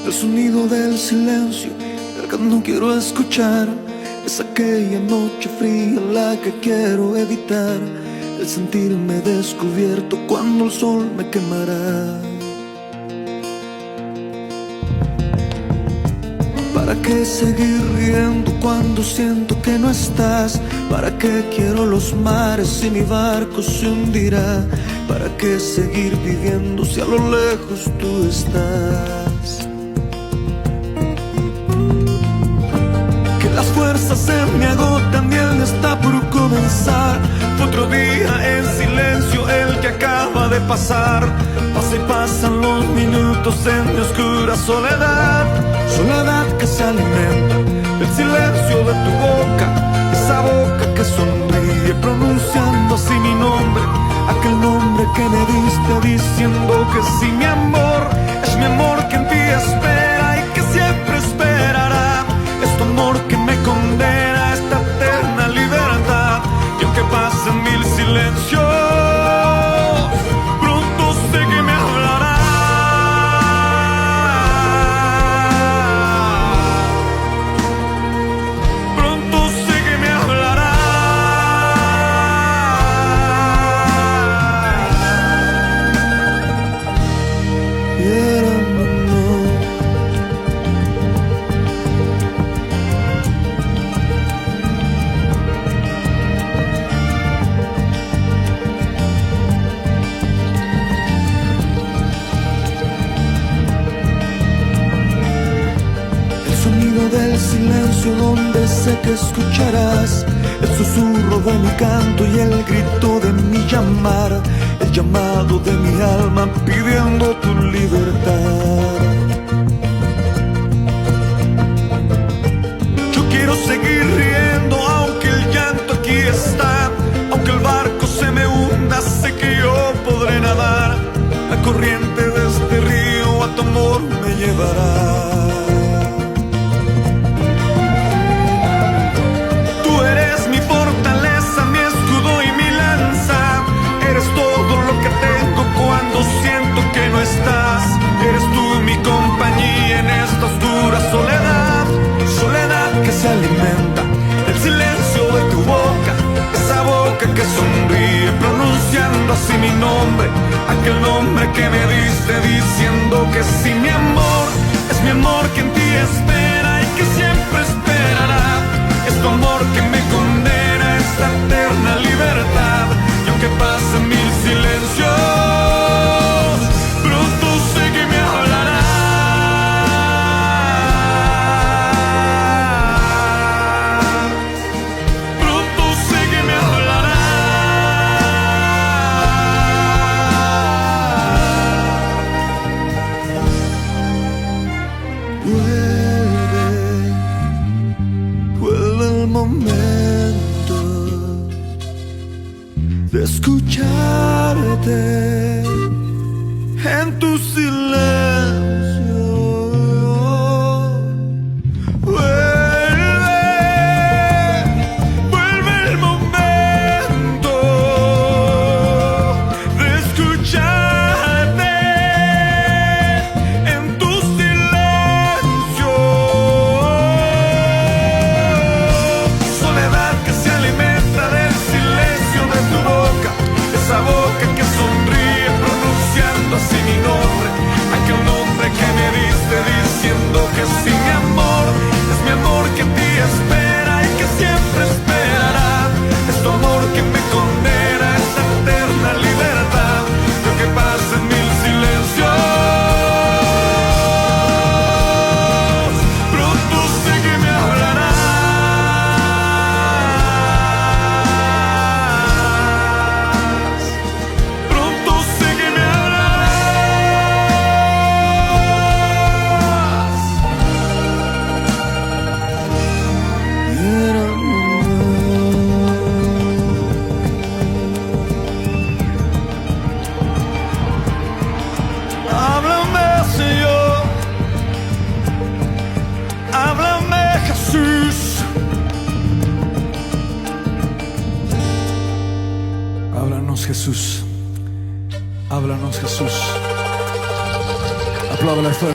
El sonido del silencio, el que no quiero escuchar, es aquella noche fría la que quiero evitar. El sentirme descubierto cuando el sol me quemará. ¿Para qué seguir riendo cuando siento que no estás? ¿Para qué quiero los mares si mi barco se hundirá? ¿Para qué seguir viviendo si a lo lejos tú estás? Que las fuerzas se me agotan y el día está por comenzar. Fue otro día en silencio el que acaba de pasar. Pasa y pasan los minutos en mi oscura soledad. Soledad que se alimenta del silencio de tu boca, esa boca que sonríe pronunciando así mi nombre, aquel nombre que me diste diciendo que sí, mi amor, es mi amor que en ti espera y que siempre esperará. Es tu amor que me condena a esta eterna libertad. Y aunque pasen mil silencios, pronto sé que me hablará. Del silencio donde sé que escucharás el susurro de mi canto y el grito de mi llamar, el llamado de mi alma pidiendo tu libertad. Yo quiero seguir riendo aunque el llanto aquí está, aunque el barco se me hunda, sé que yo podré nadar. La corriente de este río a tu amor me llevará. Eres tú mi compañía en esta oscura soledad. Soledad que se alimenta del silencio de tu boca, esa boca que sonríe pronunciando así mi nombre, aquel nombre que me diste diciendo que sí, mi amor, es mi amor que en ti espera y que siempre esperará. Es tu amor que me condena a esta eterna libertad. Y aunque pasen mil silencios, de escucharte en tu silencio. Vuelve el momento de escucharte en tu silencio. Soledad que se alimenta del silencio de tu boca, esa boca que sonríe pronunciando así mi nombre, aquel nombre que me diste diciendo que sí, mi amor, es mi amor que en ti espera y que siempre esperará. Es tu amor que me condena a esta eterna libertad. Y aunque pasen mil silencios, pronto sé que me hablarás. Jesús, háblanos Jesús. Apláudale fuerte.